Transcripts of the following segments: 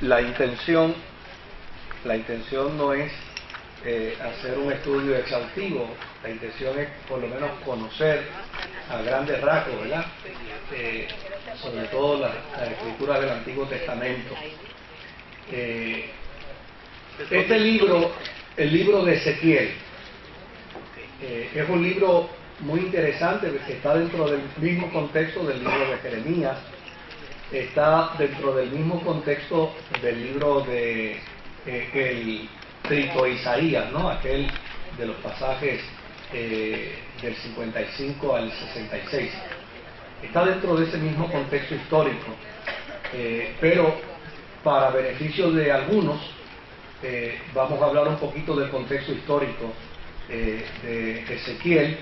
la intención no es hacer un estudio exhaustivo. La intención es por lo menos conocer a grandes rasgos, ¿verdad? Sobre todo las escrituras del Antiguo Testamento. Este libro, el libro de Ezequiel, es un libro muy interesante porque está dentro del mismo contexto del libro de Jeremías, está dentro del mismo contexto del libro de el Rico Isaías, ¿no? Aquel de los pasajes del 55 al 66. Está dentro de ese mismo contexto histórico, pero para beneficio de algunos vamos a hablar un poquito del contexto histórico de Ezequiel,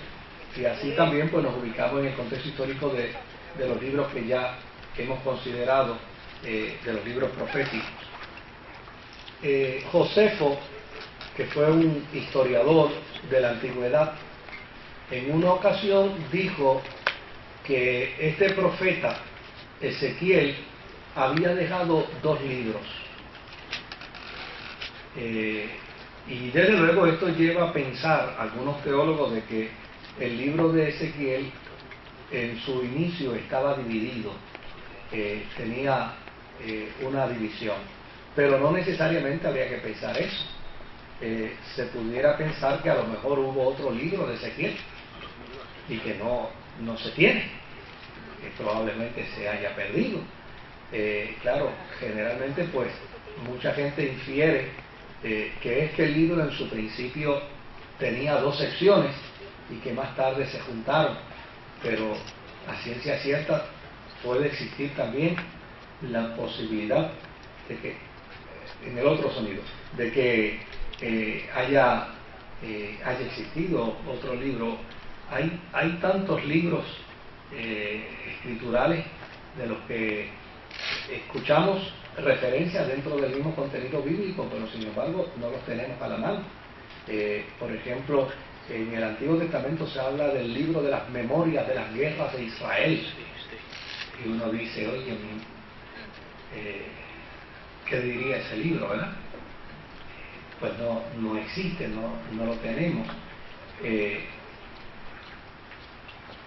y así también pues nos ubicamos en el contexto histórico de los libros que ya hemos considerado, de los libros proféticos. Josefo, que fue un historiador de la antigüedad, en una ocasión dijo que este profeta Ezequiel había dejado 2 libros. Y desde luego esto lleva a pensar a algunos teólogos de que el libro de Ezequiel en su inicio estaba dividido, tenía una división, pero no necesariamente habría que pensar eso. Se pudiera pensar que a lo mejor hubo otro libro de Ezequiel y que no se tiene, que probablemente se haya perdido. Claro, generalmente pues mucha gente infiere que es que el libro en su principio tenía 2 secciones y que más tarde se juntaron, pero a ciencia cierta puede existir también la posibilidad de que, en el otro sonido, de que haya existido otro libro. Hay tantos libros escriturales de los que escuchamos referencias dentro del mismo contenido bíblico, pero sin embargo no los tenemos a la mano. Por ejemplo, en el Antiguo Testamento se habla del libro de las memorias de las guerras de Israel, y uno dice, oye, ¿qué diría ese libro, verdad? Pues no existe, no lo tenemos.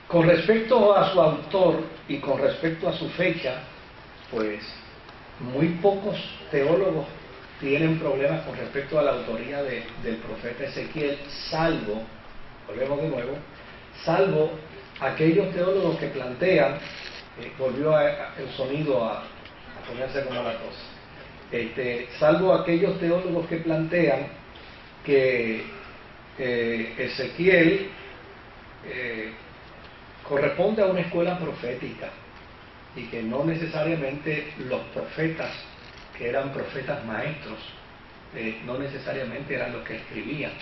Con respecto a su autor y con respecto a su fecha, pues muy pocos teólogos tienen problemas con respecto a la autoría del profeta Ezequiel, salvo, volvemos de nuevo, salvo aquellos teólogos que plantean, volvió el sonido a ponerse como la cosa, salvo aquellos teólogos que plantean que Ezequiel corresponde a una escuela profética y que no necesariamente los profetas que eran profetas maestros no necesariamente eran los que escribían,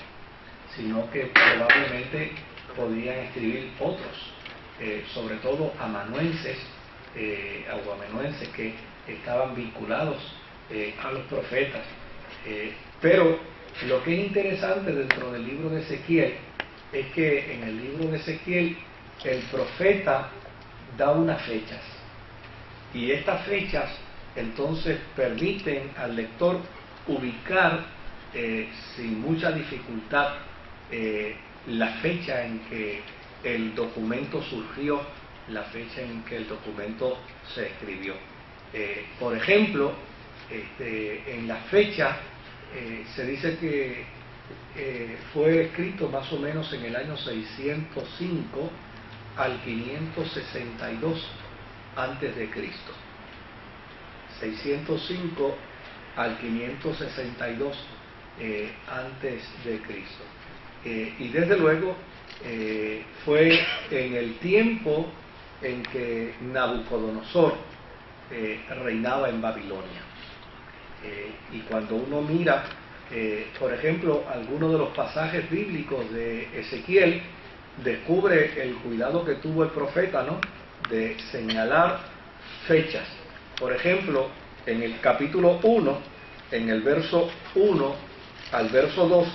sino que probablemente podían escribir otros, sobre todo amanuenses o amenuenses que estaban vinculados a los profetas. Pero lo que es interesante dentro del libro de Ezequiel es que en el libro de Ezequiel el profeta da unas fechas, y estas fechas entonces permiten al lector ubicar sin mucha dificultad la fecha en que el documento surgió, la fecha en que el documento se escribió. Por ejemplo, en la fecha se dice que fue escrito más o menos en el año 605 al 562 antes de Cristo. 605 al 562 antes de Cristo. Y desde luego fue en el tiempo en que Nabucodonosor reinaba en Babilonia. Y cuando uno mira, por ejemplo, algunos de los pasajes bíblicos de Ezequiel, descubre el cuidado que tuvo el profeta, ¿no?, de señalar fechas. Por ejemplo, en el capítulo 1, en el verso 1 al verso 2,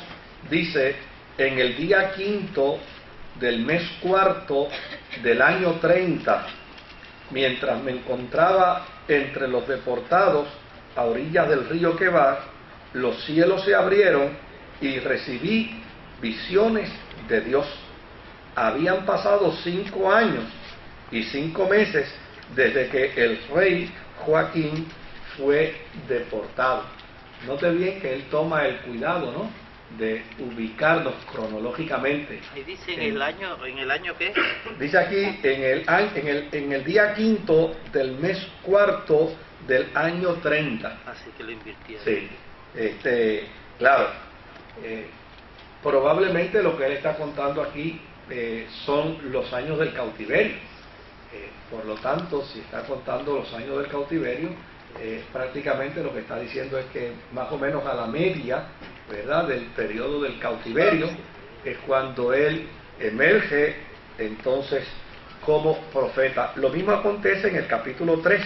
dice: en el día 5 del mes 4 del año 30, mientras me encontraba entre los deportados, a orillas del río Quebar, los cielos se abrieron y recibí visiones de Dios. Habían pasado 5 años y 5 meses desde que el rey Joaquín fue deportado. Note bien que él toma el cuidado, ¿no?, de ubicarnos cronológicamente. Y dice ¿en el año qué? Dice aquí en el día 5 del mes 4 del año 30. Así que lo invirtieron. Sí, claro. Probablemente lo que él está contando aquí son los años del cautiverio. Por lo tanto, si está contando los años del cautiverio, prácticamente lo que está diciendo es que más o menos a la media, ¿verdad?, del periodo del cautiverio es cuando él emerge entonces como profeta. Lo mismo acontece en el capítulo 3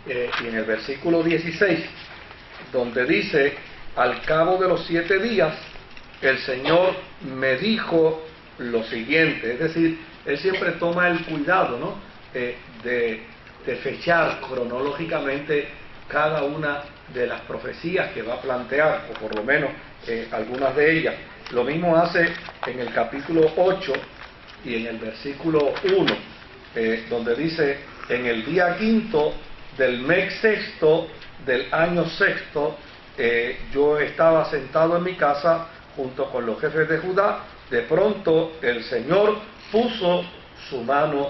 y en el versículo 16, donde dice: al cabo de los 7 días el Señor me dijo lo siguiente. Es decir, él siempre toma el cuidado, ¿no?, de fechar cronológicamente cada una de las profecías que va a plantear, o por lo menos algunas de ellas. Lo mismo hace en el capítulo 8 y en el versículo 1, donde dice: en el día 5 del mes 6 del año 6, yo estaba sentado en mi casa junto con los jefes de Judá. De pronto el Señor puso su mano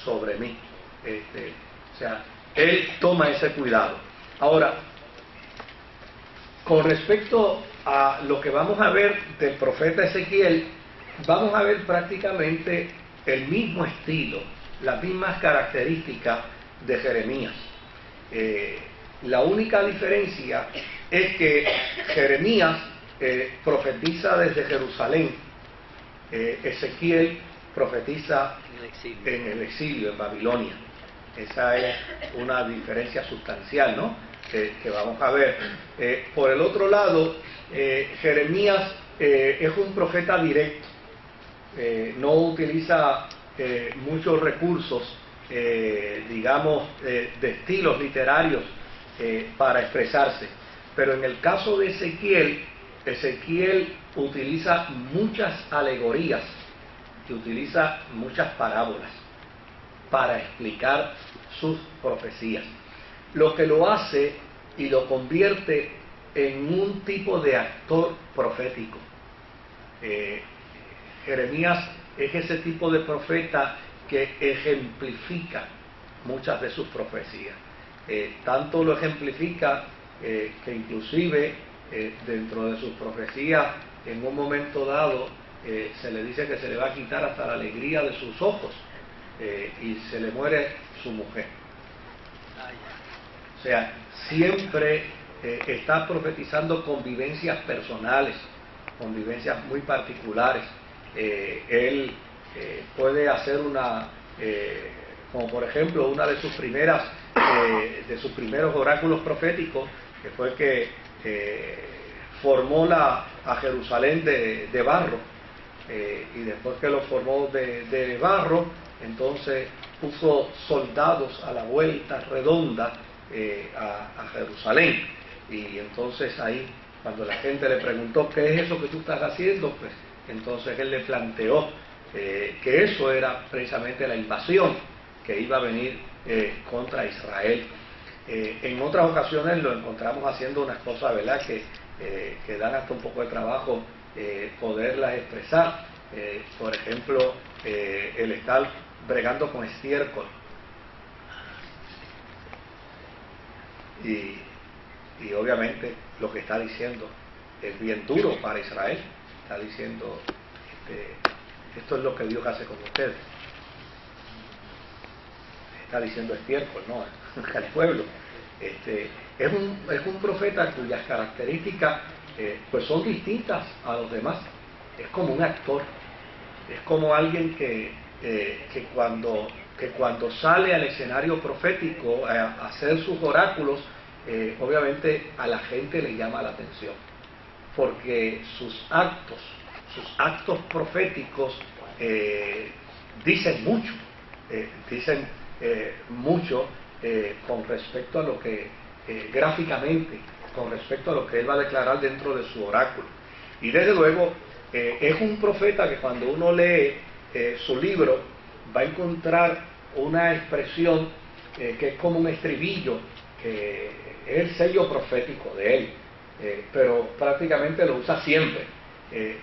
sobre mí. O sea, él toma ese cuidado. Ahora, con respecto a lo que vamos a ver del profeta Ezequiel, vamos a ver prácticamente el mismo estilo, las mismas características de Jeremías. La única diferencia es que Jeremías profetiza desde Jerusalén, Ezequiel profetiza en el exilio, en Babilonia. Esa es una diferencia sustancial, ¿no?, que vamos a ver. Por el otro lado, Jeremías es un profeta directo, no utiliza muchos recursos, digamos, de estilos literarios para expresarse. Pero en el caso de Ezequiel utiliza muchas alegorías y utiliza muchas parábolas para explicar sus profecías, lo que lo hace y lo convierte en un tipo de actor profético. Jeremías es ese tipo de profeta que ejemplifica muchas de sus profecías. Tanto lo ejemplifica que inclusive dentro de sus profecías, en un momento dado, se le dice que se le va a quitar hasta la alegría de sus ojos y se le muere su mujer. O sea, siempre está profetizando convivencias personales, convivencias muy particulares. Él puede hacer como por ejemplo, una de sus primeros oráculos proféticos, que fue que formó a Jerusalén de barro, y después que lo formó de barro, entonces puso soldados a la vuelta redonda a Jerusalén. Y entonces ahí, cuando la gente le preguntó ¿qué es eso que tú estás haciendo?, pues entonces él le planteó que eso era precisamente la invasión que iba a venir contra Israel. En otras ocasiones lo encontramos haciendo unas cosas, ¿verdad?, que dan hasta un poco de trabajo poderlas expresar. Por ejemplo, el estar bregando con estiércol. Y obviamente lo que está diciendo es bien duro para Israel. Está diciendo, esto es lo que Dios hace con ustedes. Está diciendo estiércol, ¿no?, al pueblo. Es un profeta cuyas características pues son distintas a los demás. Es como un actor, es como alguien que cuando sale al escenario profético a hacer sus oráculos, obviamente a la gente le llama la atención, porque sus actos proféticos dicen mucho con respecto a lo que gráficamente con respecto a lo que él va a declarar dentro de su oráculo. Y desde luego es un profeta que cuando uno lee su libro va a encontrar una expresión que es como un estribillo, que es el sello profético de él, pero prácticamente lo usa siempre,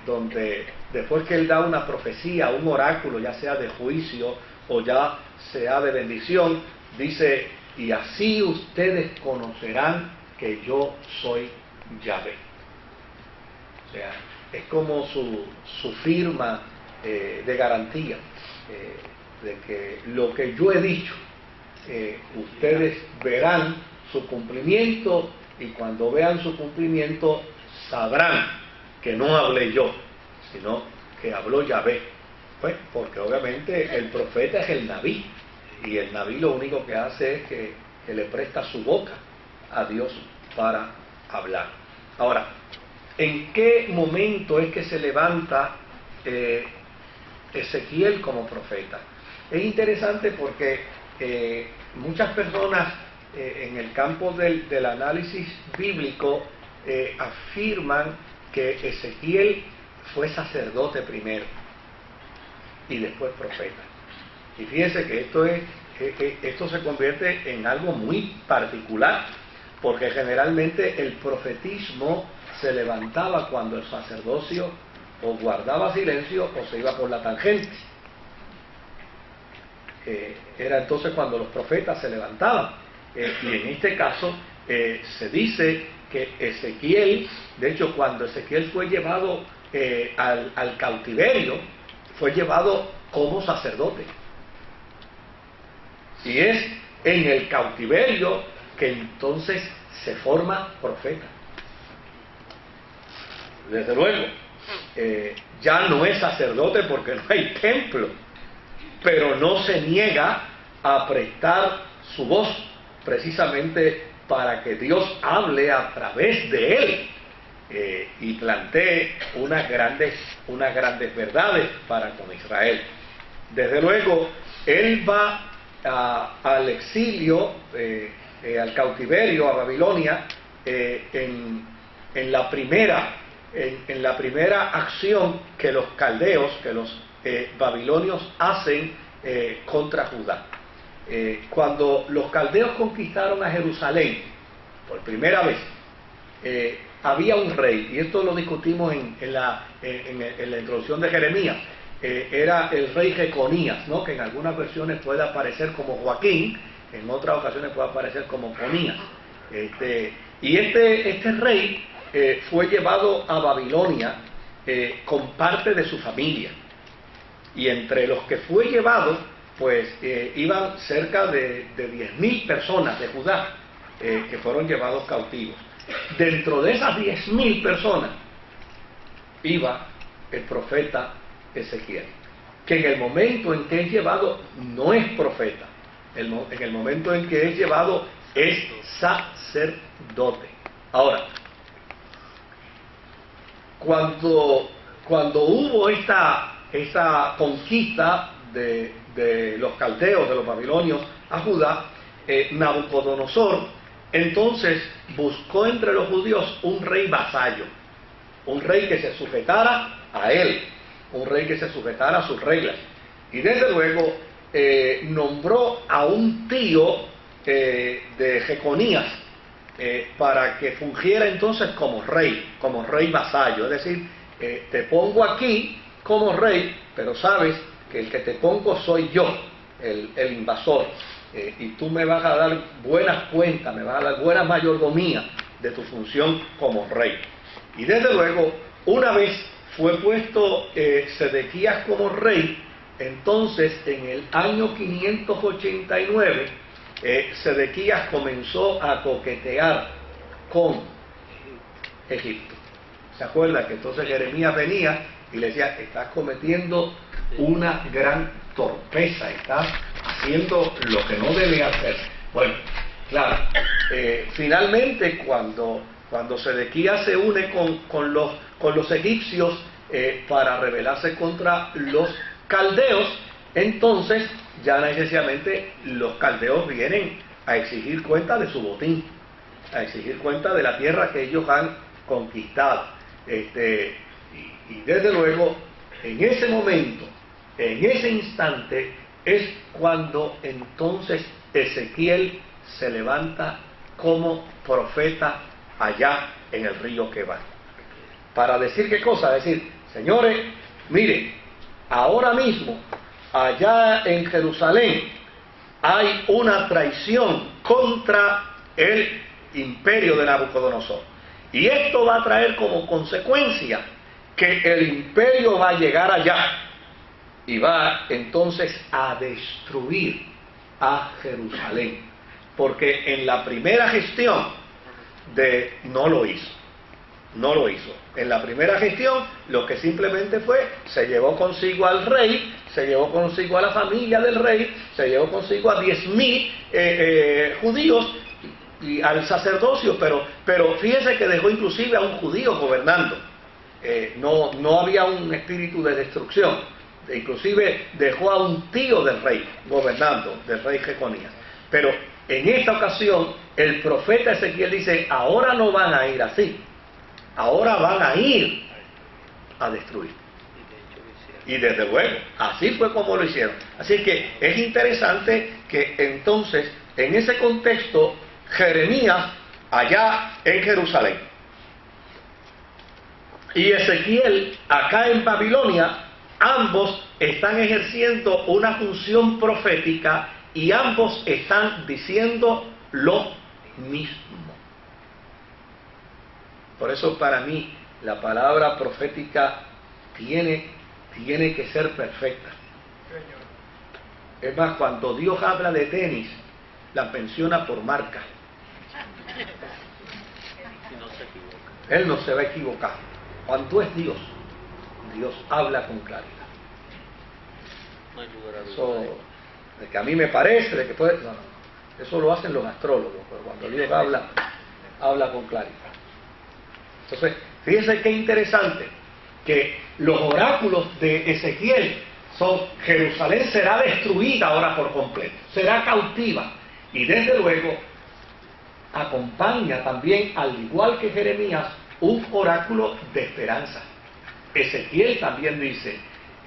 donde después que él da una profecía, un oráculo, ya sea de juicio o ya sea de bendición, dice: y así ustedes conocerán que yo soy Yahvé. O sea, es como su firma de garantía, de que lo que yo he dicho, ustedes verán su cumplimiento, y cuando vean su cumplimiento sabrán que no hablé yo, sino que habló Yahvé. Pues porque obviamente el profeta es el Nabí, y el Nabí lo único que hace es que le presta su boca a Dios para hablar. Ahora, ¿en qué momento es que se levanta Ezequiel como profeta? Es interesante porque muchas personas en el campo del análisis bíblico afirman que Ezequiel fue sacerdote primero y después profeta. Y fíjense que esto se convierte en algo muy particular, porque generalmente el profetismo se levantaba cuando el sacerdocio o guardaba silencio o se iba por la tangente. Era entonces cuando los profetas se levantaban. Y en este caso se dice que Ezequiel, de hecho cuando Ezequiel fue llevado al cautiverio, fue llevado como sacerdote. Y es en el cautiverio que entonces se forma profeta. Desde luego, ya no es sacerdote porque no hay templo, pero no se niega a prestar su voz precisamente para que Dios hable a través de él y plantee unas grandes verdades para con Israel. Desde luego, él va al exilio, al cautiverio, a Babilonia, en la primera acción que los caldeos, que los babilonios hacen contra Judá. Cuando los caldeos conquistaron a Jerusalén por primera vez, había un rey, y esto lo discutimos en la introducción de Jeremías. Era el rey Jeconías, ¿no? Que en algunas versiones puede aparecer como Joaquín, en otras ocasiones puede aparecer como Conías. Y este rey fue llevado a Babilonia con parte de su familia. Y entre los que fue llevado, pues iban cerca de 10.000 personas de Judá que fueron llevados cautivos. Dentro de esas 10.000 personas iba el profeta Ezequiel, que en el momento en que es llevado no es profeta, en el momento en que es llevado es sacerdote. Ahora, cuando hubo esta conquista de los caldeos, de los babilonios a Judá, Nabucodonosor entonces buscó entre los judíos un rey vasallo, un rey que se sujetara a él, un rey que se sujetara a sus reglas. Y desde luego nombró a un tío de Jeconías para que fungiera entonces como rey vasallo. Es decir, te pongo aquí como rey, pero sabes que el que te pongo soy yo, el invasor, y tú me vas a dar buenas cuentas, me vas a dar buena mayordomía de tu función como rey. Y desde luego, una vez fue puesto Sedequías como rey, entonces en el año 589 Sedequías comenzó a coquetear con Egipto. ¿Se acuerda que entonces Jeremías venía y le decía: estás cometiendo una gran torpeza, estás haciendo lo que no debe hacer? Bueno, claro, finalmente cuando Sedequías se une con los egipcios para rebelarse contra los caldeos, entonces ya necesariamente los caldeos vienen a exigir cuenta de su botín. a exigir cuenta de la tierra que ellos han conquistado. Y desde luego, en ese momento, en ese instante, es cuando entonces Ezequiel se levanta como profeta allá en el río Quebar. Para decir qué cosa, decir, señores, miren, ahora mismo, allá en Jerusalén, hay una traición contra el imperio de Nabucodonosor. Y esto va a traer como consecuencia que el imperio va a llegar allá y va entonces a destruir a Jerusalén. Porque en la primera gestión no lo hizo. En la primera gestión lo que simplemente fue, se llevó consigo al rey, se llevó consigo a la familia del rey, se llevó consigo a 10,000 judíos y al sacerdocio, pero fíjese que dejó inclusive a un judío gobernando. No había un espíritu de destrucción. Inclusive dejó a un tío del rey gobernando, del rey Jeconías. Pero en esta ocasión el profeta Ezequiel dice, ahora no van a ir así, ahora van a ir a destruir. Y desde luego, así fue como lo hicieron. Así que es interesante que entonces, en ese contexto, Jeremías allá en Jerusalén y Ezequiel acá en Babilonia, ambos están ejerciendo una función profética y ambos están diciendo lo mismo. Por eso para mí la palabra profética tiene que ser perfecta. Es más, cuando Dios habla de tenis, la menciona por marca. Él no se va a equivocar. Cuando es Dios, Dios habla con claridad. Eso, de que a mí me parece, de que puede... No, eso lo hacen los astrólogos, pero cuando Dios habla con claridad. Entonces, fíjense qué interesante, que los oráculos de Ezequiel son: Jerusalén será destruida ahora por completo, será cautiva. Y desde luego, acompaña también, al igual que Jeremías, un oráculo de esperanza. Ezequiel también dice,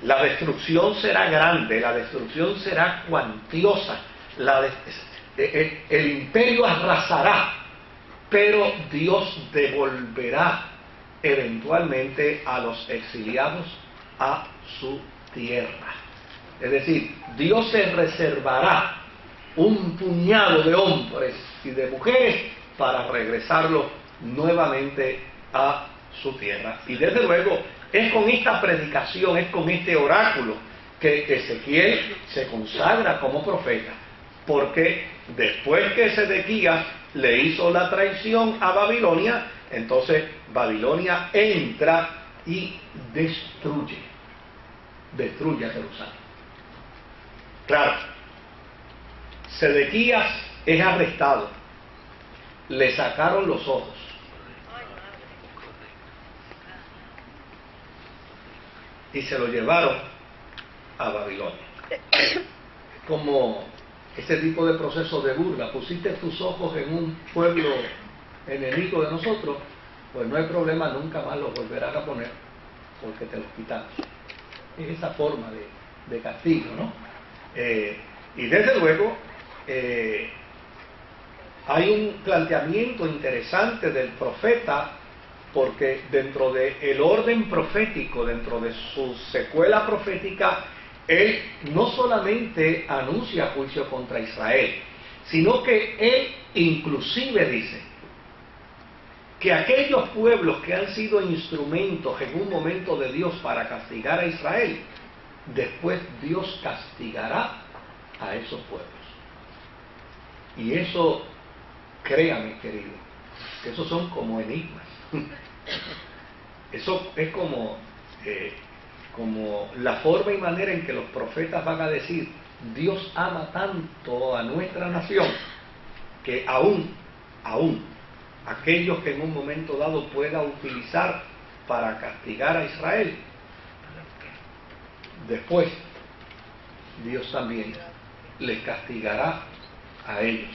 la destrucción será grande, la destrucción será cuantiosa, el imperio arrasará, pero Dios devolverá eventualmente a los exiliados a su tierra. Es decir, Dios se reservará un puñado de hombres y de mujeres para regresarlos nuevamente a su tierra. Y desde luego es con esta predicación, es con este oráculo que Ezequiel se consagra como profeta, porque después que Ezequiel le hizo la traición a Babilonia, entonces Babilonia entra y destruye a Jerusalén. Claro, Sedequías es arrestado, le sacaron los ojos, y se lo llevaron a Babilonia. Como ese tipo de proceso de burla: pusiste tus ojos en un pueblo enemigo de nosotros, pues no hay problema, nunca más los volverán a poner, porque te los quitamos. Es esa forma de castigo, ¿no? Y desde luego hay un planteamiento interesante del profeta, porque dentro del orden profético, dentro de su secuela profética, él no solamente anuncia juicio contra Israel, sino que él inclusive dice que aquellos pueblos que han sido instrumentos en un momento de Dios para castigar a Israel, después Dios castigará a esos pueblos. Y eso, créame, querido, que esos son como enigmas. Eso es como la forma y manera en que los profetas van a decir: Dios ama tanto a nuestra nación que aún aquellos que en un momento dado pueda utilizar para castigar a Israel, después Dios también les castigará a ellos.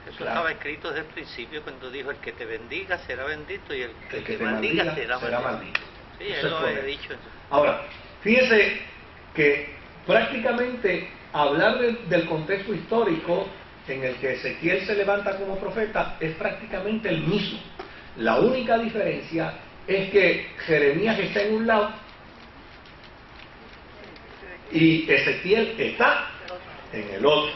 Eso Claro. estaba escrito desde el principio cuando dijo: el que te bendiga será bendito y el El que te maldiga será maldito. maldito. Sí, Eso él es lo había correcto. dicho. Ahora, fíjese que prácticamente hablar del contexto histórico en el que Ezequiel se levanta como profeta es prácticamente el mismo. La única diferencia es que Jeremías está en un lado y Ezequiel está en el otro.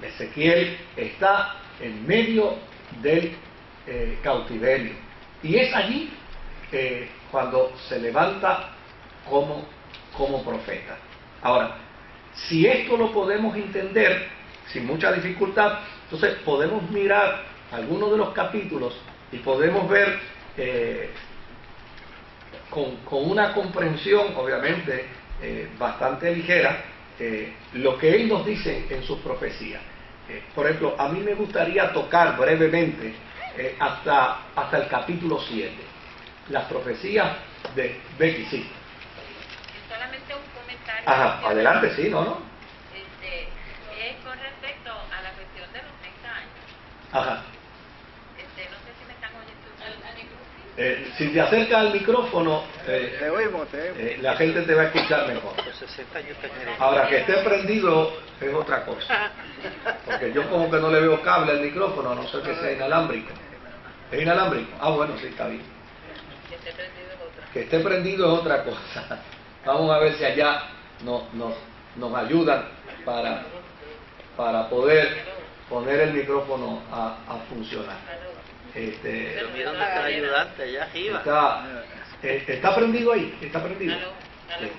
Ezequiel está en medio del cautiverio. Y es allí cuando se levanta como profeta. Ahora, si esto lo podemos entender sin mucha dificultad, entonces podemos mirar algunos de los capítulos y podemos ver con una comprensión, obviamente, bastante ligera, lo que él nos dice en sus profecías. Por ejemplo, a mí me gustaría tocar brevemente hasta el capítulo 7, las profecías de Becky, sí. Solamente un comentario. Ajá, adelante, sí, ¿no? Es con respecto a la cuestión de los 30 años. Ajá. No sé si me están oyendo. Si te acercas al micrófono, Te oímos. la gente te va a escuchar mejor. Los 60 años tenían. Ahora, que esté prendido es otra cosa. Porque yo como que no le veo cable al micrófono, a no ser que sea inalámbrico. ¿Es inalámbrico? Ah, bueno, sí, está bien. Que esté prendido es otra. Que esté prendido es otra cosa. Vamos a ver si allá nos ayudan para poder poner el micrófono a funcionar. Pero mira dónde está el ayudante, allá arriba. ¿Está prendido ahí? ¿Está prendido? Aló. Sí.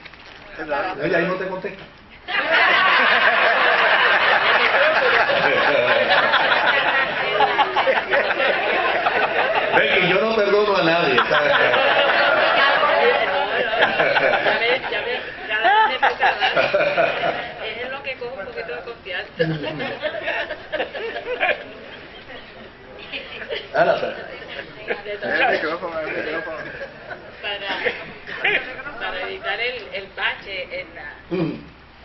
Ella ahí no te contesta. Ve que yo no perdono a nadie, ¿sabes? Ya ves, cada vez me toca. Es en lo que cojo un poquito de confianza. El micrófono. Para evitar el bache en la...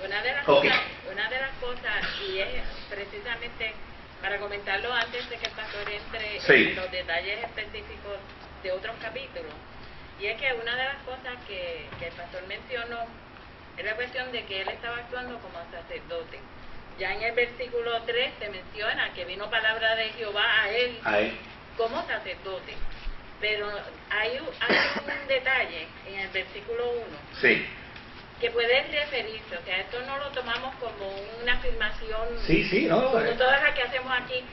Una de las cosas, y es precisamente para comentarlo antes de que el pastor entre en los detalles específicos de otros capítulos, y es que una de las cosas que el pastor mencionó es la cuestión de que él estaba actuando como sacerdote. Ya en el versículo 3 se menciona que vino palabra de Jehová a él como sacerdote, pero hay un detalle en el versículo 1 Sí. que puede referirse, o sea, esto no lo tomamos como una afirmación, Sí, no. como todas las que hacemos aquí,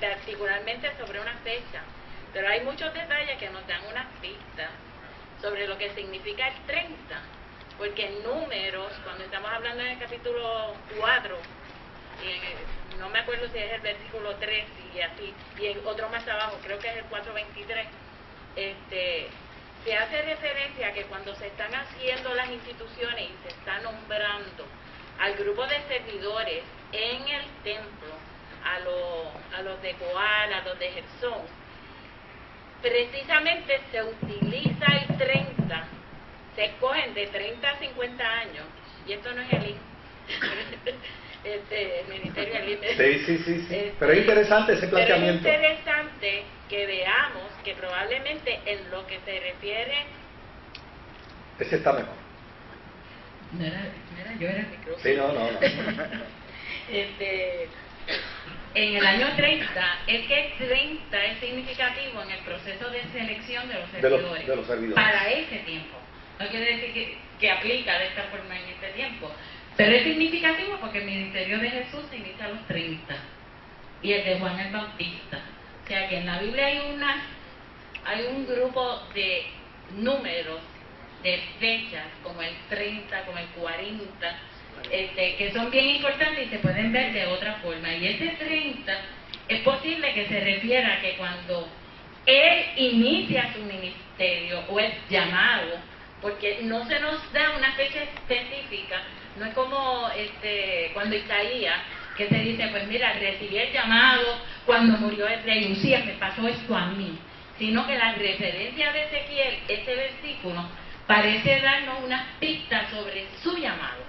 particularmente sobre una fecha, pero hay muchos detalles que nos dan unas pistas sobre lo que significa el 30, porque en Números, cuando estamos hablando en el capítulo 4, no me acuerdo si es el versículo 3 y así, y en otro más abajo, creo que es el 4:23, se hace referencia a que cuando se están haciendo las instituciones y se está nombrando al grupo de servidores en el templo, a los de Coal, a los de Gersón, precisamente se utiliza el 30, se escogen de 30 a 50 años, y esto no es el Ministerio del Sí. Pero es interesante ese planteamiento. Pero es interesante que veamos que probablemente en lo que se refiere... Ese está mejor. No era yo, era el micrófono. Sí, no. En el año 30, es que 30 es significativo en el proceso de selección de los servidores. De los servidores. Para ese tiempo. No quiere decir que aplica de esta forma en este tiempo. Pero es significativo porque el ministerio de Jesús se inicia a los 30 y el de Juan el Bautista. O sea que en la Biblia hay un grupo de números, de fechas, como el 30, como el 40, que son bien importantes y se pueden ver de otra forma. Y ese 30 es posible que se refiera a que cuando él inicia su ministerio o es llamado, porque no se nos da una fecha específica, no es como cuando Isaías, que se dice, pues mira, recibí el llamado cuando murió el rey Usías, me pasó esto a mí, sino que la referencia de Ezequiel, este versículo, parece darnos unas pistas sobre su llamado.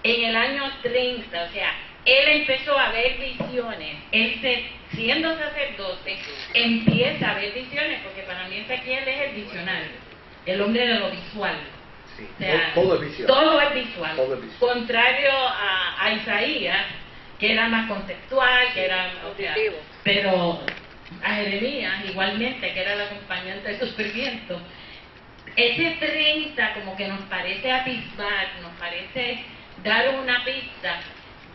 En el año 30, o sea, él empezó a ver visiones. Siendo sacerdote, empieza a ver visiones, porque para mí Ezequiel es el visionario, el hombre de lo visual. Sí, O sea, todo es visual. Todo es visual. Todo es visual. Contrario a Isaías, que era más conceptual, que era, o sea, pero a Jeremías igualmente, que era el acompañante del sufrimiento. Ese 30 como que nos parece atisbar, nos parece dar una pista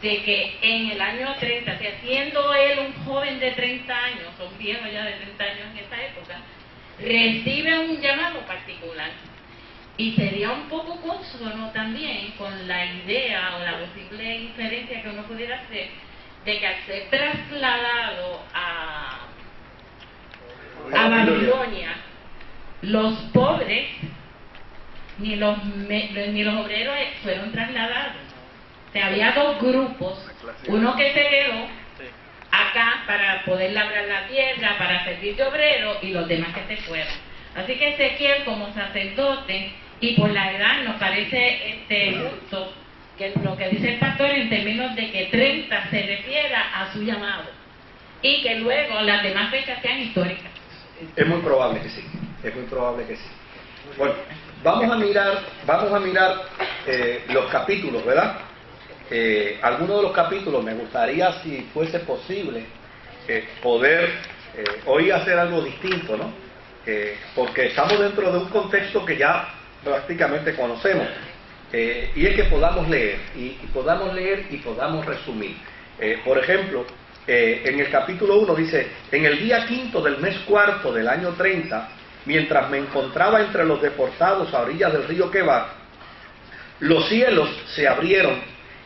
de que en el año 30, o sea, siendo él un joven de 30 años, un viejo ya de 30 años en esa época, recibe un llamado particular. Y sería un poco consono también con la idea o la posible inferencia que uno pudiera hacer de que al ser trasladado a Babilonia, los pobres ni los obreros fueron trasladados. O sea, había dos grupos, uno que se quedó acá para poder labrar la tierra, para servir de obrero, y los demás que se fueron. Así que Ezequiel, como sacerdote, y por la edad nos parece justo que lo que dice el pastor en términos de que 30 se refiera a su llamado y que luego las demás fechas sean históricas. Es muy probable que sí, es muy probable que sí. Bueno, vamos a mirar los capítulos, ¿verdad? Algunos de los capítulos me gustaría, si fuese posible, poder hoy hacer algo distinto, ¿no? Porque estamos dentro de un contexto que ya prácticamente conocemos, y es que podamos leer y podamos resumir. Por ejemplo, en el capítulo 1 dice: en el día 5 del mes 4 del año 30, mientras me encontraba entre los deportados a orillas del río Quebar, los cielos se abrieron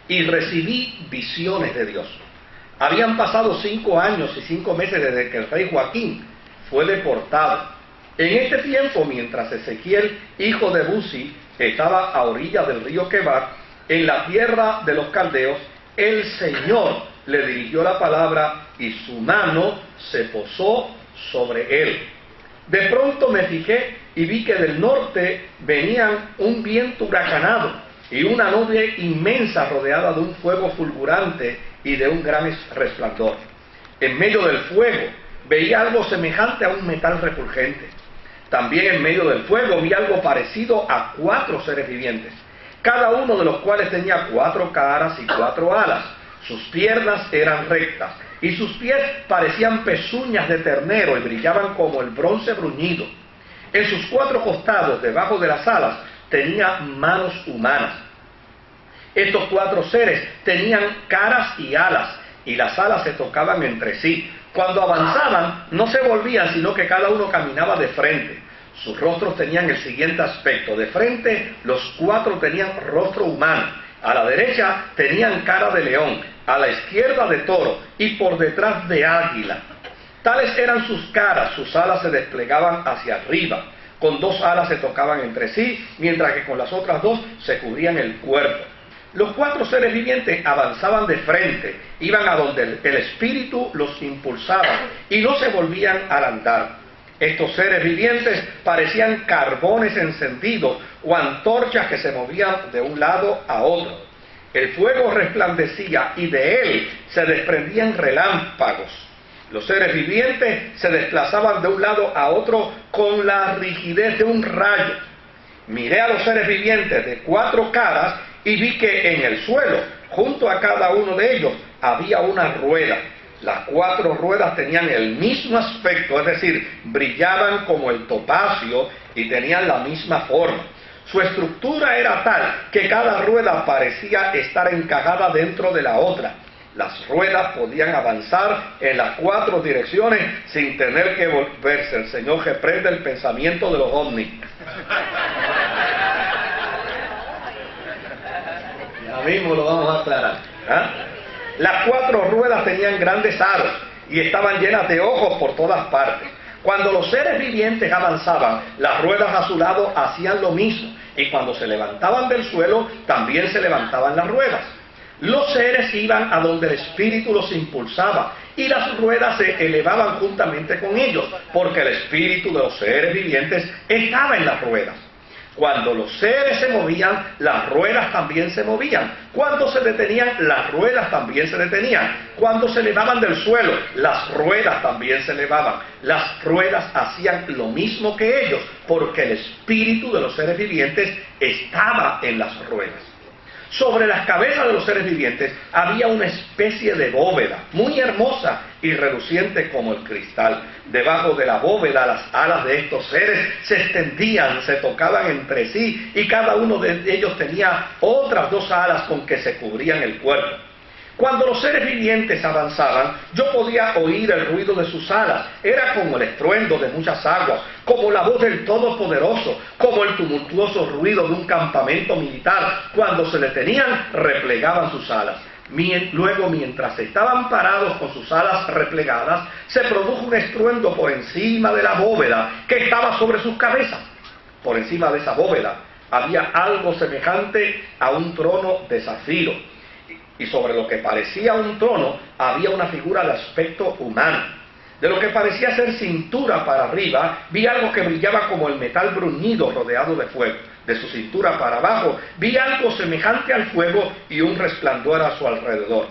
y recibí visiones de Dios. Habían pasado 5 años y 5 meses desde que el rey Joaquín fue deportado. En este tiempo, mientras Ezequiel, hijo de Buzi, estaba a orillas del río Quebar, en la tierra de los caldeos, el Señor le dirigió la palabra y su mano se posó sobre él. De pronto me fijé y vi que del norte venían un viento huracanado y una nube inmensa rodeada de un fuego fulgurante y de un gran resplandor. En medio del fuego veía algo semejante a un metal refulgente. También en medio del fuego vi algo parecido a 4 seres vivientes, cada uno de los cuales tenía 4 caras y 4 alas. Sus piernas eran rectas y sus pies parecían pezuñas de ternero y brillaban como el bronce bruñido. En sus 4 costados, debajo de las alas, tenía manos humanas. Estos 4 seres tenían caras y alas, y las alas se tocaban entre sí. Cuando avanzaban, no se volvían, sino que cada uno caminaba de frente. Sus rostros tenían el siguiente aspecto: de frente, los 4 tenían rostro humano, a la derecha tenían cara de león, a la izquierda de toro, y por detrás de águila. Tales eran sus caras, sus alas se desplegaban hacia arriba. Con 2 alas se tocaban entre sí, mientras que con las otras 2 se cubrían el cuerpo. Los 4 seres vivientes avanzaban de frente, iban a donde el Espíritu los impulsaba y no se volvían al andar. Estos seres vivientes parecían carbones encendidos o antorchas que se movían de un lado a otro. El fuego resplandecía y de él se desprendían relámpagos. Los seres vivientes se desplazaban de un lado a otro con la rigidez de un rayo. Miré a los seres vivientes de 4 caras y vi que en el suelo, junto a cada uno de ellos, había una rueda. Las 4 ruedas tenían el mismo aspecto, es decir, brillaban como el topacio y tenían la misma forma. Su estructura era tal que cada rueda parecía estar encajada dentro de la otra. Las ruedas podían avanzar en las 4 direcciones sin tener que volverse. El Señor reprende el pensamiento de los ovnis. Ya mismo lo vamos a aclarar. Las 4 ruedas tenían grandes aros y estaban llenas de ojos por todas partes. Cuando los seres vivientes avanzaban, las ruedas a su lado hacían lo mismo, y cuando se levantaban del suelo, también se levantaban las ruedas. Los seres iban a donde el Espíritu los impulsaba, y las ruedas se elevaban juntamente con ellos, porque el Espíritu de los seres vivientes estaba en las ruedas. Cuando los seres se movían, las ruedas también se movían. Cuando se detenían, las ruedas también se detenían. Cuando se elevaban del suelo, las ruedas también se elevaban. Las ruedas hacían lo mismo que ellos, porque el espíritu de los seres vivientes estaba en las ruedas. Sobre las cabezas de los seres vivientes había una especie de bóveda, muy hermosa y reluciente como el cristal. Debajo de la bóveda, las alas de estos seres se extendían, se tocaban entre sí, y cada uno de ellos tenía otras 2 alas con que se cubrían el cuerpo. Cuando los seres vivientes avanzaban, yo podía oír el ruido de sus alas. Era como el estruendo de muchas aguas, como la voz del Todopoderoso, como el tumultuoso ruido de un campamento militar. Cuando se detenían, replegaban sus alas. Luego, mientras estaban parados con sus alas replegadas, se produjo un estruendo por encima de la bóveda que estaba sobre sus cabezas. Por encima de esa bóveda había algo semejante a un trono de zafiro, y sobre lo que parecía un trono había una figura de aspecto humano. De lo que parecía ser cintura para arriba, vi algo que brillaba como el metal bruñido rodeado de fuego. De su cintura para abajo, vi algo semejante al fuego y un resplandor a su alrededor.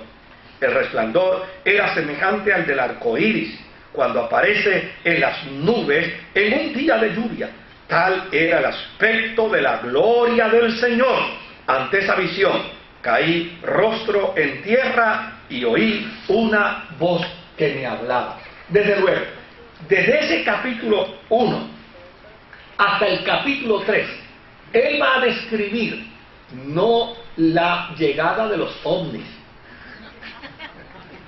El resplandor era semejante al del arco iris, cuando aparece en las nubes en un día de lluvia. Tal era el aspecto de la gloria del Señor. Ante esa visión, caí rostro en tierra y oí una voz que me hablaba. Desde luego, desde ese capítulo 1 hasta el capítulo 3, él va a describir no la llegada de los ovnis.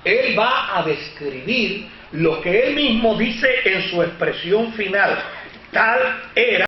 Él va a describir lo que él mismo dice en su expresión final. Tal era